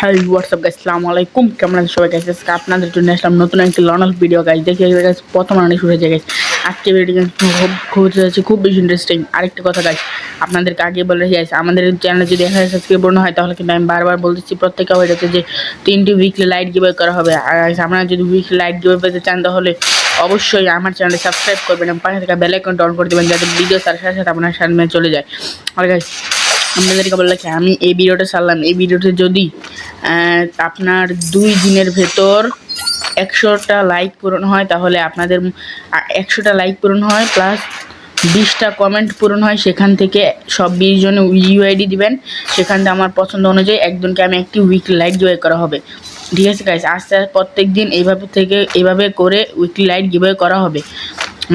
High WhatsApp guys, আসসালামু আলাইকুম। কেমন আছেন সবাই গাইস? আজকে আপনাদের জন্য আসলাম নতুন একটি লর্নাল ভিডিও গাইস। দেখি গাইস, প্রথম রাউন্ডে শুরু হয়েছে গাইস। আজকে ভিডিও খুব বেশি ইন্টারেস্টিং। আরেকটা কথা গাইস, আপনাদেরকে আগে বলে গাইস, আমাদের চ্যানেলে যদি 1000 সাবস্ক্রাইবার না হয় তাহলে কিন্তু আমি বারবার বলতেছি প্রত্যেকটা ভিডিওতে যে 3টি উইকলি লাইট গিভওয়ে করা হবে। আর গাইস, আপনারা যদি উইকলি লাইট গিভওয়ে পেতে চান তাহলে অবশ্যই আমার চ্যানেলে সাবস্ক্রাইব করবেন এবং পাশে থাকা বেল আইকনটা অন করে দেবেন যাতে ভিডিও সাথে সাথে আপনার সামনে চলে যায়। আর গাইস, আপনাদেরকে বলে রাখি, আমি এই ভিডিওটা ছাড়লাম, এই ভিডিওতে যদি আপনার 2 দিনের ভেতর 100টা লাইক পূরণ হয় তাহলে আপনাদের 100টা লাইক পূরণ হয় প্লাস 20টা কমেন্ট পূরণ হয়, সেখান থেকে সব 20 জনে ইউআইডি দিবেন। সেখান থেকে আমার পছন্দ অনুযায়ী একজনকে আমি একটি উইকলি লাইট গিভওয়ে করা হবে। ঠিক আছে গাইস, আস্তে আস্তে প্রত্যেক দিন এইভাবে করে উইকলি লাইট গিভওয়ে করা হবে।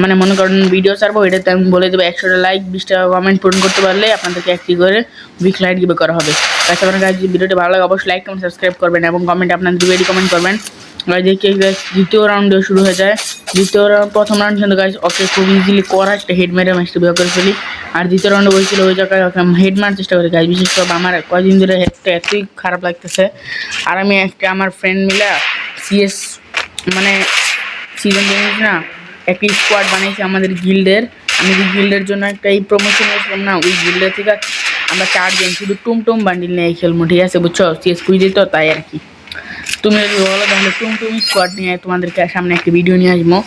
মানে মনে করেন ভিডিও ছাড়বো, এটাতে আমি বলে দেবো 100টা লাইক 20টা কমেন্ট পূরণ করতে পারলে আপনাদেরকে একটি করে উইকলি লাইট গিভওয়ে করা হবে। গাইস, আপনার কাছে ভিডিওটি ভালো লাগে অবশ্যই লাইক কমেন্ট সাবস্ক্রাইব করবেন এবং কমেন্টে আপনার ইউআইডি কমেন্ট করবেন। দেখি গাইস, দ্বিতীয় রাউন্ডে শুরু হয়ে যায়। প্রথম রাউন্ড কিন্তু গাইস ওকে খুব ইজিলি করা একটা হেড মেরে ম্যাচটা বিয়ে করে ফেলি। আর দ্বিতীয় রাউন্ডে বলছিল ওই জায়গায় হেড মারার চেষ্টা করি গাইস। বিশেষ করে আমার কয়েকদিন ধরে হেডটা এতই খারাপ লাগতেছে। আর আমি একটা আমার ফ্রেন্ড মিলে সিএস মানে সিজন না একটি স্কোয়াড বানিয়েছি আমাদের গিল্ডের। আমি যে গিল্ডের জন্য একটা এই প্রমোশন করেছিলাম না, ওই গিল্ডের থেকে আমরা 4 জন শুধু টুমটুম বান্ডিল নিয়ে খেলবো। ঠিক আছে, বুঝছো? সিএস কুইজ দিত তাই আর কি। তুমি যদি বলো তাহলে টুমটুম স্কোয়াড নিয়ে তোমাদেরকে সামনে একটা ভিডিও নিয়ে আসবো।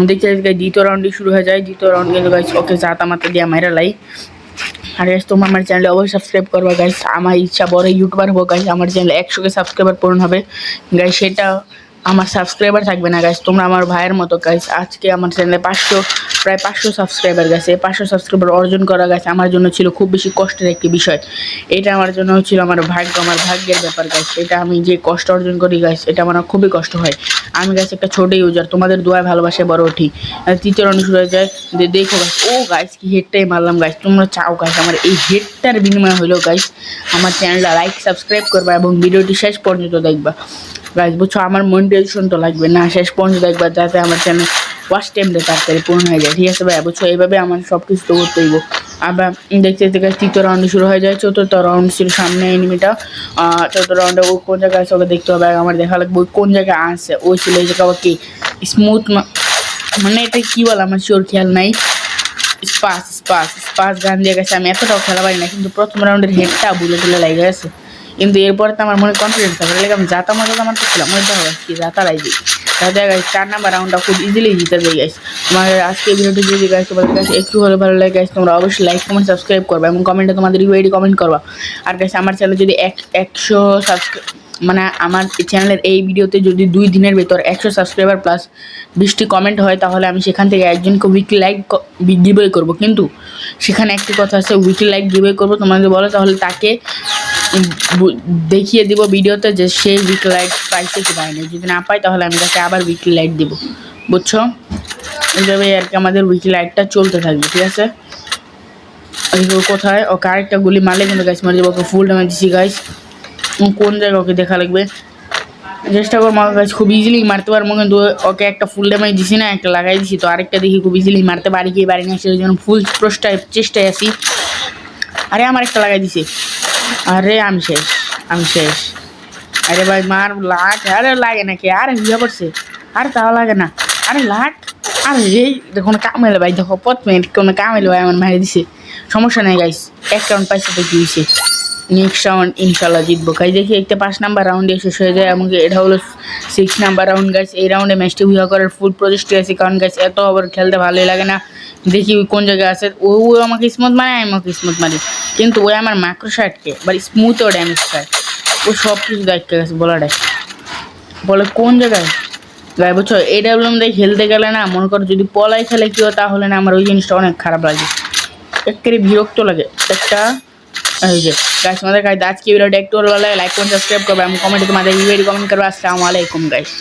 দেখছি আজকে দ্বিতীয় রাউন্ডে শুরু হয়ে যায়। দ্বিতীয় রাউন্ড কিন্তু গাইস ওকে চাতা মাতা দিয়া মাইরা লাই। আর গাইস, তোমরা আমার চ্যানেলে অবশ্যই সাবস্ক্রাইব করবা গাইস। আমার ইচ্ছা বড় ইউটিউবার হবো গাইস। আমার চ্যানেলে 100কে সাবস্ক্রাইবার পূরণ হবে গাইস। সেটা আমার সাবস্ক্রাইবার থাকবে না গাইস, তোমরা আমার ভাইয়ের মতো গাইস। আজকে আমার চ্যানেলে প্রায় 500 সাবস্ক্রাইবার গেছে। 500 সাবস্ক্রাইবার অর্জন করা গেছে আমার জন্য ছিল খুব বেশি কষ্টের একটি বিষয়। এটা আমার জন্য ছিল আমার ভাগ্যের ব্যাপার গাইস। এটা আমি যে কষ্ট অর্জন করি গাইস, এটা আমার খুবই কষ্ট হয়। আমি গাইস একটা ছোট ইউজার, তোমাদের দোয়ায় ভালোবাসায় বড় উঠি। তৃতীয় রাউন্ড শুরু হয়ে যায়। দেখো গাইস, ও গাইস কি হেডটাই মারলাম গাইস। তোমরা চাও গাইস আমার এই হেডটার বিনিময় হলো গাইস আমার চ্যানেলটা লাইক সাবস্ক্রাইব করবা এবং ভিডিওটি শেষ পর্যন্ত দেখবা গাইস। বুঝছো, আমার মনিটাইজেশন তো লাগবে না, শেষ পর্যন্ত দেখবা যাতে আমার চ্যানেল ওয়াচ টাইমটা তাড়াতাড়ি পূর্ণ হয়ে যায়। ঠিক আছে ভাই, বুঝছো? এইভাবে আমার সব কিছু তো করতে হইব। আবার দেখতে দেখতে গাইস তৃতীয় রাউন্ডে শুরু হয়ে যায়। চতুর্থ রাউন্ড ছিল সামনে এনিমিটা। চতুর্থ রাউন্ডে ও কোন জায়গায় আছে ওকে দেখতে হবে, আমার দেখা লাগবে ওই কোন জায়গায় আসছে। ওই ছিল এই জায়গা কি স্মুথ, মানে এটা কি বলে আমার শিওর খেয়াল নাই। স্পাস গান দিয়ে গেছে। আমি এতটাও খেলা পারি না, কিন্তু প্রথম রাউন্ডের হেডটা বুলে লেগে গেছে। কিন্তু এরপরে তো আমার মনে কনফিডেন্স আছে, আমি যাতা মারতেছিলাম ওই দেখো কি যাতারাই দিই। তাহলে গাইস 4 নাম্বার রাউন্ডটা খুব ইজিলি জিতে যায় গাইস। তোমার আজকে ভিডিওটি যদি গাইস তোমাদের কাছে একটু হলে ভালো লাগে গাইস, তোমরা অবশ্যই লাইক কমেন্ট সাবস্ক্রাইব করবে এবং কমেন্টে তোমাদের ইউআইডি কমেন্ট করবা। আর গাইস, আমার চ্যানেলে যদি 100 সাবস্ক্রাইব মানে আমার চ্যানেলের এই ভিডিওতে যদি 2 দিনের ভেতর 100 সাবস্ক্রাইবার প্লাস 20টি কমেন্ট হয় তাহলে আমি সেখান থেকে একজনকে উইকলি লাইক গিভওয়ে করবো। কিন্তু সেখানে একটি কথা আছে, উইকলি লাইক গিভওয়ে করবো তোমাদের বলো তাহলে তাকে দেখিয়ে দিব ভিডিওতে যে সে উইকলি লাইট পাইছে কি পায়নি। যদি না পাই তাহলে আমি তাকে আবার উইকলি লাইট দিব, বুঝছো? এইভাবে আর কি আমাদের উইকলি লাইটটা চলতে থাকবে। ঠিক আছে, কোথায় ওকে আরেকটা গুলি মারলে কিন্তু গাইস মারি দেবো। ওকে ফুল ড্যামেজ দিচ্ছি গাইস। কোন জায়গায় ওকে দেখা লাগবে, চেষ্টা করবো গাইস খুব ইজিলি মারতে পারবো। কিন্তু ওকে একটা ফুল ড্যামেজ দিছি না, একটা লাগাই দিছি, তো আরেকটা দেখি খুব ইজিলি মারতে পারি কি পারি না সেই জন্য ফুল চেষ্টায় আছি। আরে আমার একটা লাগাই দিছে, আরে আমি শেষ। আরে ভাই মার লাখ, আরে লাগে নাকি? আরে বিয়ে করছে, আরে তাও লাগে না। আরে লাখ, আরে এই কোনো কাম এলো ভাই, দেখো প্রথমে কোনো কাম এলো ভাই, আমার মারি দিছে। সমস্যা নেই গাইস, 1 রাউন্ড পাইছে তো কি হয়েছে, নেক্সট রাউন্ড ইনশাল্লাহ জিতবো গাইস। দেখি একটা 5 নাম্বার রাউন্ডে শেষ হয়ে যায় এবং এটা হলো 6 নাম্বার রাউন্ড গাইস। এই রাউন্ডে ম্যাচটি উইয়া করার ফুল প্রচেষ্টা আছে, কারণ গাইস এত ওভার খেলতে ভালোই লাগে না। দেখি ওই কোন জায়গায় আছে। ও আমাকে স্মুথ মারে, আমি আমাকে স্মুথ মারি, কিন্তু ওই আমার মাইক্রো শার্টকে বা স্মুথও ড্যামেজ খায়। ও সব কিছু দায়িত্ব গেছে বলাটাই বলে কোন জায়গায় গায়ে, বুঝছো? AWM দিয়ে খেলতে গেলে না মনে করো যদি পলাই খেলে কেউ তাহলে না আমার ওই জিনিসটা অনেক খারাপ লাগে, একেবারে বিরক্ত লাগে একটা। এই যে গাইস, আমাদের গাইস আজকে ভিডিওটা একটু ভালো লাগে লাইক কমেন্ট সাবস্ক্রাইব করবে এবং কমেন্টে তোমাদের ইউআইডি কমেন্ট করবে। আসসালামু আলাইকুম গাইস।